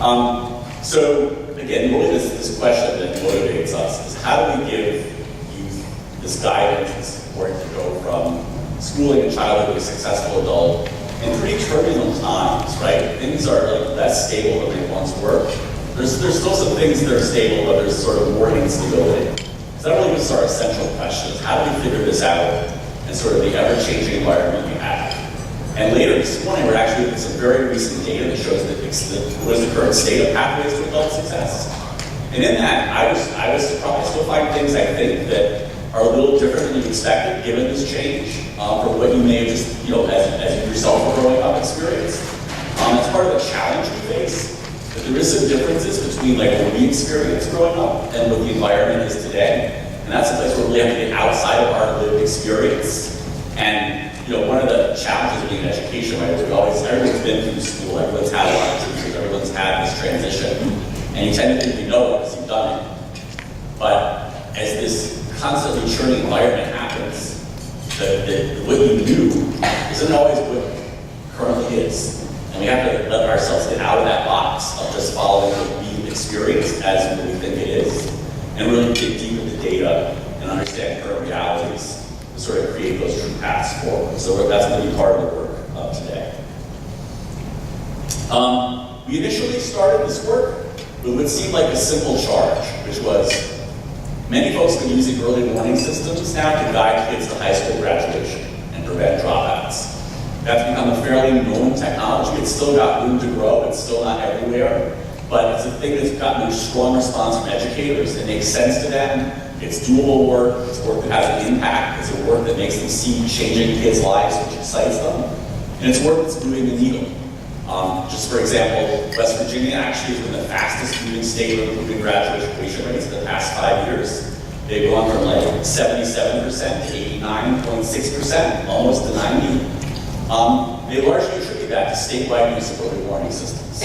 So again, really this question that motivates us is how do we give youth this guidance and support to go from schooling a child to a successful adult in pretty turbulent times, right? Things are like less stable than they once were. There's still some things that are stable, but there's sort of more instability. So that really was our essential question, is how do we figure this out in sort of the ever-changing environment we have? And later this morning, we're actually looking at some very recent data that shows that what is the current state of pathways to adult success. And in that, I was surprised to find things I think that are a little different than you expected, given this change, from what you may have just, as you yourself were growing up, experienced. It's part of the challenge we face, that there is some differences between like what we experienced growing up and what the environment is today. And that's a place where we have to get outside of our lived experience. And one of the challenges of being in education, right, is everyone's been through school, everyone's had a lot of teachers, everyone's had this transition, and you tend to think you know it because you've done it. But as this constantly churning environment happens, what you knew isn't always what currently is. And we have to let ourselves get out of that box of just following what we've experienced as what we think it is, and really dig deep into data and understand current realities to sort of create those true paths forward. So that's going to be part of the work of today. We initially started this work with what seemed like a simple charge, which was many folks have been using early warning systems now to guide kids to high school graduation and prevent dropouts. That's become a fairly known technology. It's still got room to grow. It's still not everywhere. But it's a thing that's gotten a strong response from educators. It makes sense to them. It's doable work. It's work that has an impact. It's a work that makes them see changing kids' lives, which excites them. And it's work that's moving the needle. Just for example, West Virginia actually has been the fastest moving state of improving graduation rates in the past 5 years. They've gone from like 77% to 89.6%, almost to 90%. They largely attribute that to statewide use of early warning systems.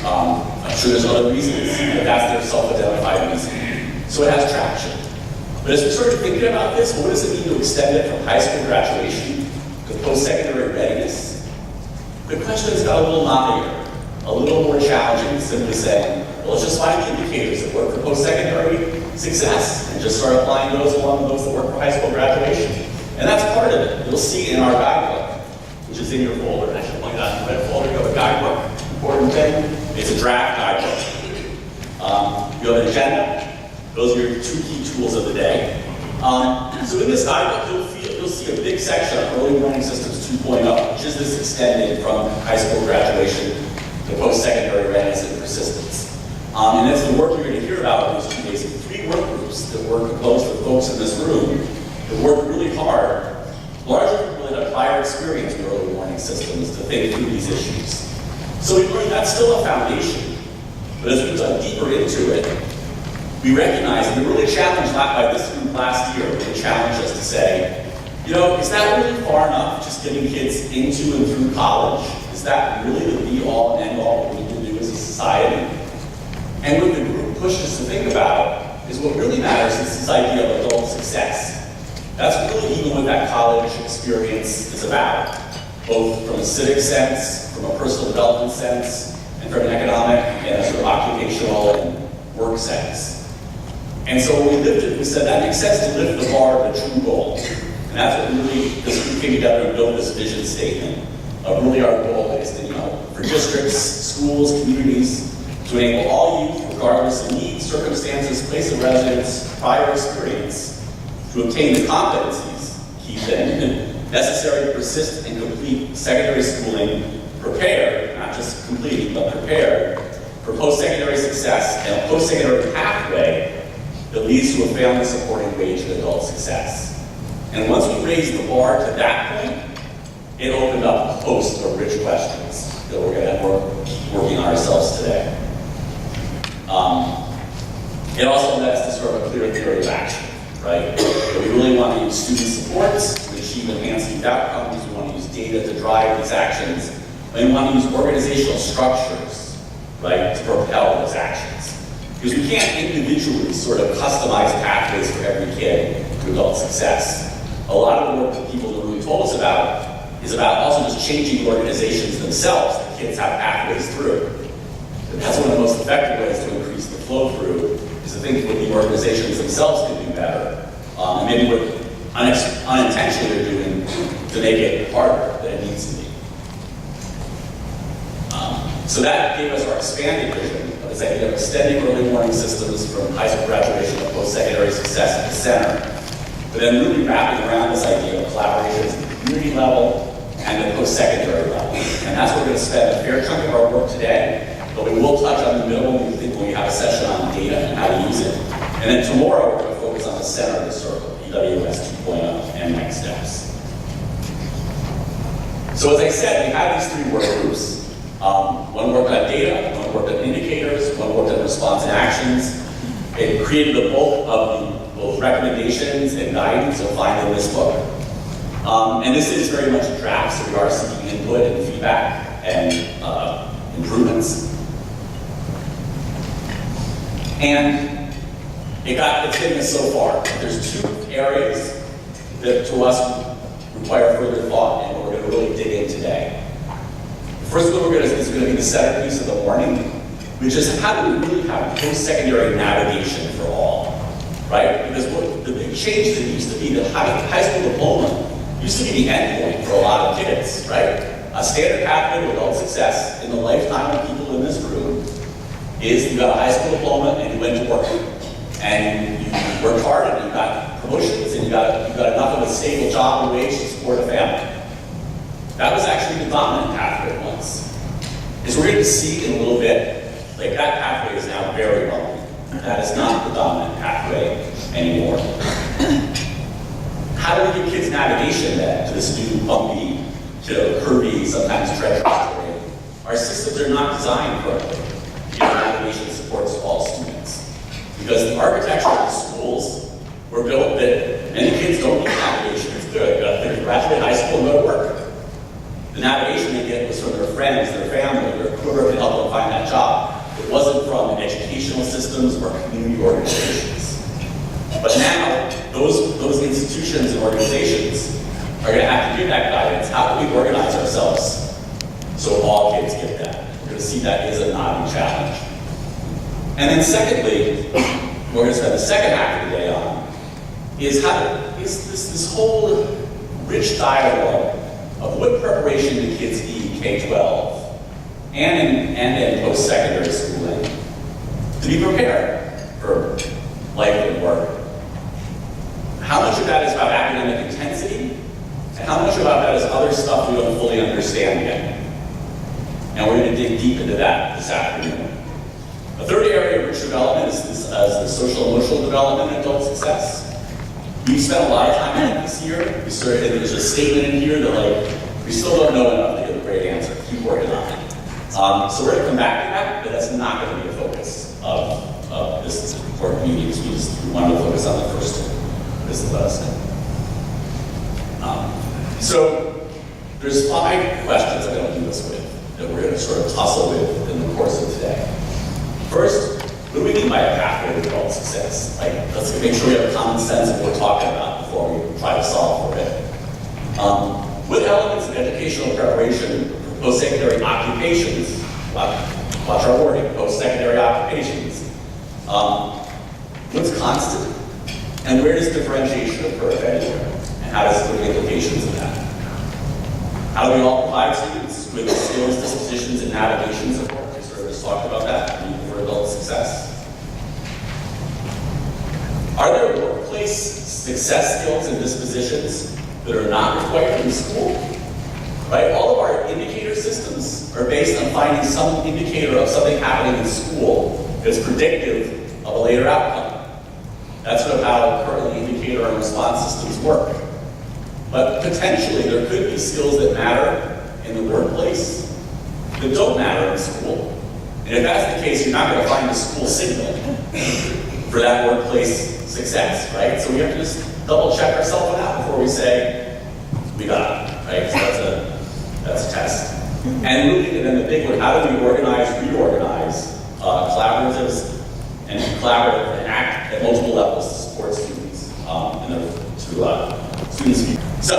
I'm sure there's other reasons, but that's their self-identified reason. So it has traction. But as we started thinking about this, what does it mean to extend it from high school graduation to post-secondary readiness? The question has got a little knottier, a little more challenging than simply saying, well, let's just find the indicators that work for post-secondary success and just start applying those along with those that work for high school graduation. And that's part of it. You'll see in our guidebook, which is in your folder. I should point out in the red folder, you have a guidebook. Important thing, it's a draft guidebook. You have an agenda. Those are your two key tools of the day. So in this guidebook, you'll see a big section on early warning systems 2.0, which is this extended from high school graduation to post-secondary readiness and persistence. And it's the work you're going to hear about in these 2 days. 3 work groups that were composed of folks in this room that worked really hard, largely from people that had prior experience with early warning systems to think through these issues. So we learned that's still a foundation. But as we dug deeper into it, we recognized, and we were really challenged not by this group last year, but they challenged us to say, is that really far enough, just getting kids into and through college? Is that really the be-all and end-all what we need to do as a society? And what the group pushed us to think about is what really matters is this idea of adult success. That's really even what that college experience is about, both from a civic sense, from a personal development sense, and from an economic and a sort of occupational and work sense. And so when we lifted, we said that makes sense to lift the bar of the true goal. And that's what really, this group came together and built this vision statement of really our goal is to, for districts, schools, communities, to enable all youth, regardless of needs, circumstances, place of residence, prior experience, to obtain the competencies, key thing, necessary to persist and complete secondary schooling, prepared, not just completing, but prepared, for post-secondary success and a post-secondary pathway that leads to a family-supporting wage and adult success. And once we raised the bar to that point, it opened up a host of rich questions that we're going to keep working on ourselves today. It also led us to sort of a clear theory of action, right? We really want to use student supports to achieve enhanced youth outcomes. We want to use data to drive these actions. And we want to use organizational structures, right, to propel those actions. Because we can't individually sort of customize pathways for every kid to adult success. A lot of the work that people have really told us about is about also just changing organizations themselves that kids have pathways through. And that's one of the most effective ways to increase the flow through, is to think what the organizations themselves can do better, and maybe what unintentionally they're doing to make it harder than it needs to be. So that gave us our expanded vision of this idea of extending early warning systems from high school graduation to post-secondary success at the center, but then really wrapping around this idea of collaborations at the community level and the post-secondary level. And that's where we're going to spend a fair chunk of our work today, but we will touch on the middle when we have a session on data and how to use it. And then tomorrow we're going to focus on the center of the circle, EWS 2.0 and next steps. So as I said, we had these three work groups. One worked on data, one worked on indicators, one worked on response and actions. It created the bulk of both recommendations and guidance you'll find in this book. And this is very much a draft, so we are seeking input and feedback and improvements. And it's getting us so far. There's two areas that to us require further thought and what we're going to really dig in today. The first one is going to be the centerpiece of the morning, which is how do we really have post-secondary navigation for all, right? Because the big change that used to be the high school diploma used to be the end point for a lot of kids, right? A standard pathway to adult success in the lifetime of people in this room is you got a high school diploma and you went to work. And you worked hard and you got promotions and you got enough of a stable job and wage to support a family. That was actually the dominant pathway once. As we're going to see in a little bit, like that pathway is now very bumpy. That is not the dominant pathway anymore. How do we give kids navigation then to this new bumpy, curvy, sometimes treacherous terrain? Our systems are not designed correctly to give navigation supports to all students. Because the architecture of the schools were built that many kids don't need navigation. It's good. They graduate high school and go to work. The navigation they get was from their friends, their family, or whoever could help them find that job. It wasn't from educational systems or community organizations. But now, those institutions and organizations are going to have to give that guidance. How can we organize ourselves so all kids get that? We're going to see that is a knotty challenge. And then secondly, we're going to spend the second half of the day on is this whole rich dialogue of what preparation do kids need K-12 and in post-secondary schooling to be prepared for life and work. How much of that is about academic intensity, and how much about that is other stuff we don't fully understand yet? And we're going to dig deep into that this afternoon. A third area of rich development is the social emotional development and adult success. We spent a lot of time on it this year. There's a statement in here that we still don't know enough to get a great answer. Keep working on it. So we're going to come back to that, but that's not going to be the focus of this important meeting. We wanted to focus on the first two. This is what I said. So there's 5 questions I'm going to do this with that we're going to sort of tussle with in the course of today. First, what do we mean by a pathway to adult success? Let's make sure we have a common sense of what we're talking about before we try to solve for it. What elements of educational preparation for post-secondary occupations, watch our wording, post-secondary occupations, what's constant? And where does differentiation occur, if anywhere? And how does it look at implications of that? How do we all provide students with skills, dispositions, and navigation support? We sort of just talked about that for adult success. Are there workplace success skills and dispositions that are not required in school? Right? All of our indicator systems are based on finding some indicator of something happening in school that's predictive of a later outcome. That's sort of how currently indicator and response systems work. But potentially there could be skills that matter in the workplace that don't matter in school. And if that's the case, you're not going to find a school signal for that workplace success, right? So we have to just double check ourselves on that before we say, we got it, right? So that's a test. And then the big one, how do we reorganize collaboratives and collaborate and act at multiple levels to support students students. So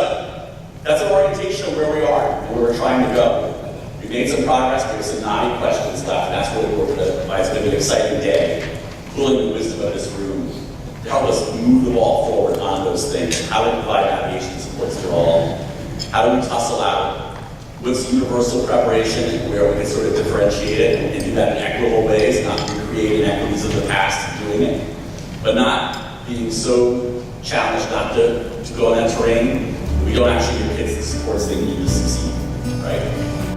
that's an orientation of where we are and where we're trying to go. We've made some progress, but there's some knotty questions left, and that's really what we're going to be an exciting day, pulling the wisdom of this room to help us move the ball forward on those things. How do we provide navigation supports for all? How do we tussle out what's universal preparation and where we can sort of differentiate it and do that in equitable ways, not recreate inequities of the past doing it, but not being so challenged not to go on that terrain. We don't actually give kids the supports they need to succeed, right?